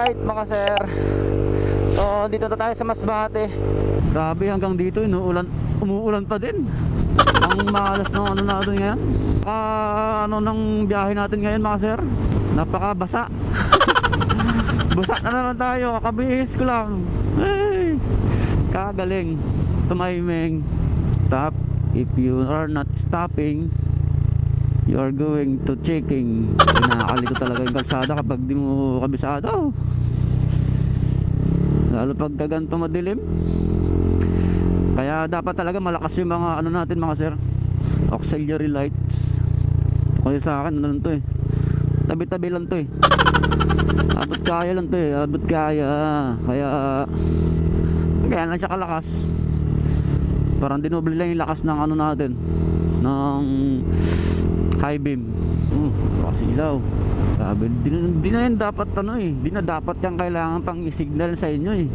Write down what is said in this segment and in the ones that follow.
light mga sir. So dito na tayo sa Masbate. Grabe, hanggang dito umuulan pa din. Ang malas ng ano natin ngayon. Ano ng biyahe natin ngayon mga sir, napakabasa. Basa na naman tayo, kakabihis ko lang. Hey, kagaling. Tumiming. Stop. If you are not stopping, you are going to checking. Nakakalito talaga yung kalsada kapag di mo kabisado, lalo pag ganito madilim. Kaya dapat talaga malakas yung mga ano natin mga sir, auxiliary lights. Kaya sa akin ano lang to eh, tabi-tabi lang to eh, abot kaya lang to eh, abot kaya. Kaya lang siya kalakas. Parang dinoble lang yung lakas ng ano natin, ng high beam. Kasi ilaw. Sabi, di na yan dapat ano eh, di na dapat yan kailangan pang i-signal sa inyo eh.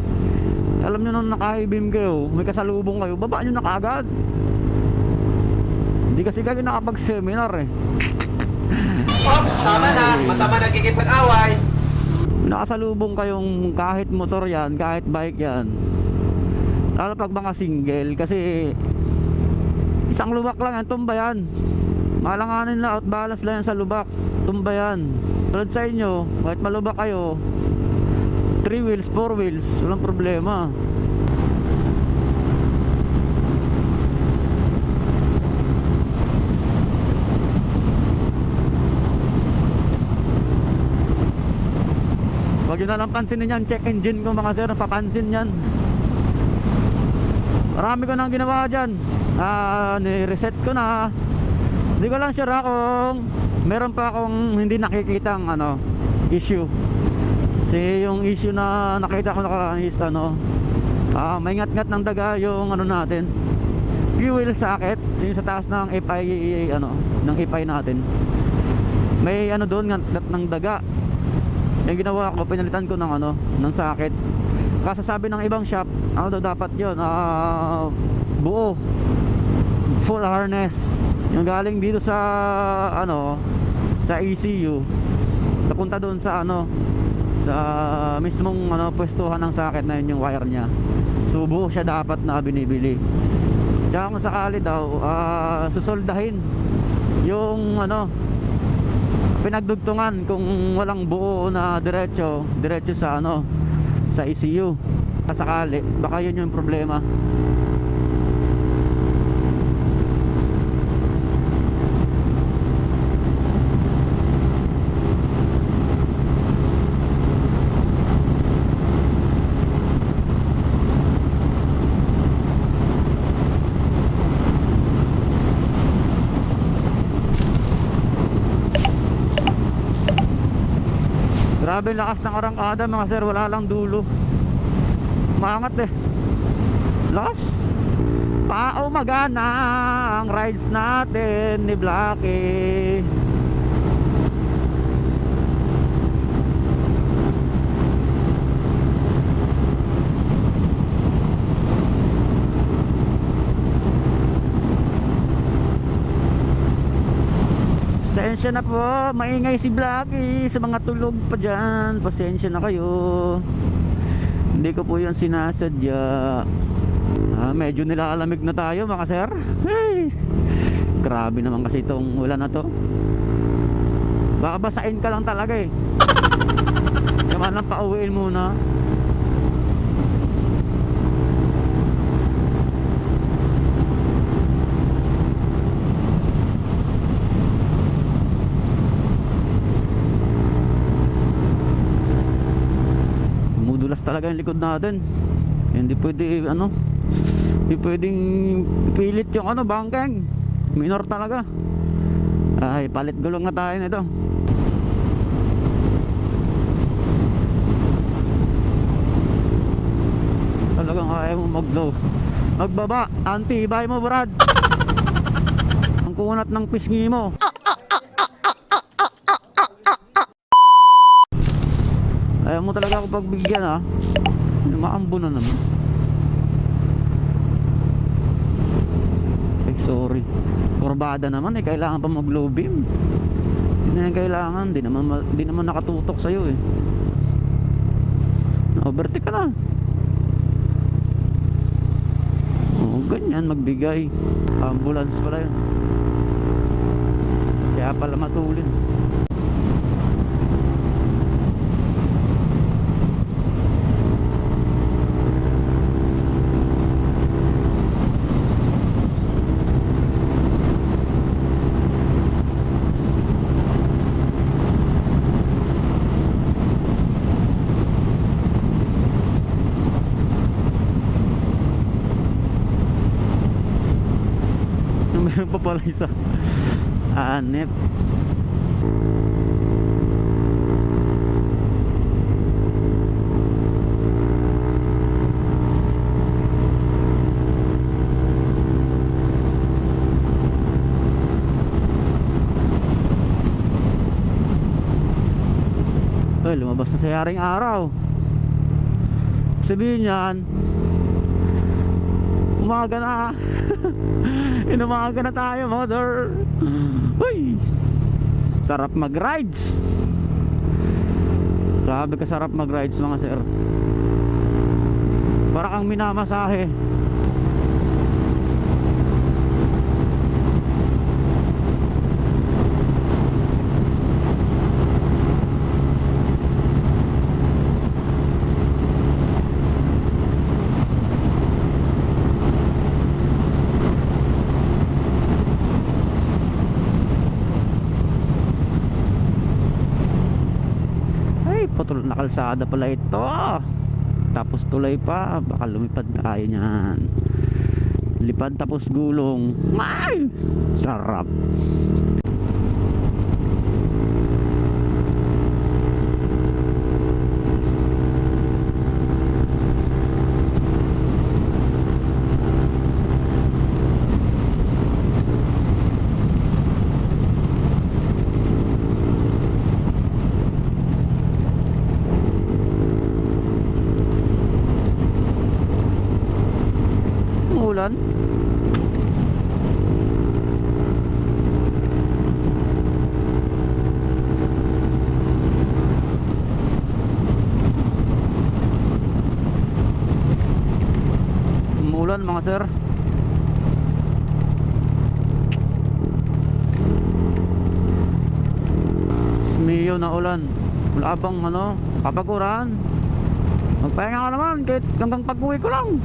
Alam nyo nung naka-high beam kayo, may kasalubong kayo, baba nyo na kaagad. Hindi kasi kayo nakapag-seminar eh. Ops, tama na, masama nagkikipag-away. Nakasalubong kayong kahit motor yan, kahit bike yan, lalo pag mga single, kasi isang lubak lang yan, tumba yan. Malanganin na, out balance lang yan sa lubak, tumba yan. Tulad sa inyo, kahit malubak kayo, 3 wheels, 4 wheels, walang problema. Huwag yun na lang pansinin yan, check engine ko mga sir, papansin yan. Marami ko nang ginawa dyan. Ni-reset ko na. Hindi ko lang sure kung meron pa akong hindi nakikitang ano, issue. Kasi yung issue na nakita ko nakaraan is ano, may ngat-ngat ng daga yung ano natin, fuel socket, yung sa taas ng FI, ano, ng FI natin. May ano doon, ngat-ngat ng daga. Yung ginawa ko, pinalitan ko ng ano, ng socket. Kasi sabi ng ibang shop, ano daw dapat yun, buo, full harness. Yung galing dito sa ano, sa ECU, napunta doon sa ano, sa mismong ano, pwestuhan ng socket na yun, yung wire nya. So buo siya dapat na binibili. Kaya kung sakali daw, susoldahin yung ano, pinagdugtungan kung walang buo na diretso sa ano, sa ECU. Kasakali, baka yun yung problema. Grabe lakas ng arangkada mga sir, wala lang dulo. Maangat eh, lakas. Paumagana ang rides natin ni Blackie. Pasensya na po, maingay si Blackie sa mga tulog pa dyan. Pasensya na kayo, hindi ko po yun sinasadya. Medyo nilalamig na tayo mga sir. Hey, grabe naman kasi itong ulan na to. Baka basain ka lang talaga eh. Kaya lang pauwiin muna. Dulas talaga yung likod natin. Hindi pwede ano, hindi pwedeng pilit yung ano, bangkeng. Minor talaga. Ay, palit gulong na tayo nito. Talagang kaya mo magbaba. Antibay mo Brad. Ang kunat ng pisngi mo. Ayaw mo talaga ako pagbigyan ha. Maambo na naman. Sorry. Kurbada naman eh, kailangan pa mag low beam. Hindi na yan kailangan, di naman nakatutok sa'yo eh. overtake ka na. Oo, ganyan magbigay. Ambulance pala yun. Kaya pala matulin. Meron pa pala isa. Anep. Ay, lumabas na sa yaring araw. Sabihin yan, umaga na. Inumaga na tayo mga sir. Uy, sarap mag rides. Grabe ka sarap mag rides mga sir. Para kang minamasahe. Patul na kalsada pala ito, tapos tulay pa, baka lumipad na tayo niyan. Lipad tapos gulong. Ay, sarap. Ulan. Umulan mga sir. Smiyo na ulan. Wala bang ano, papaguran. Magpahinga ka naman kahit hanggang pag-uwi ko lang.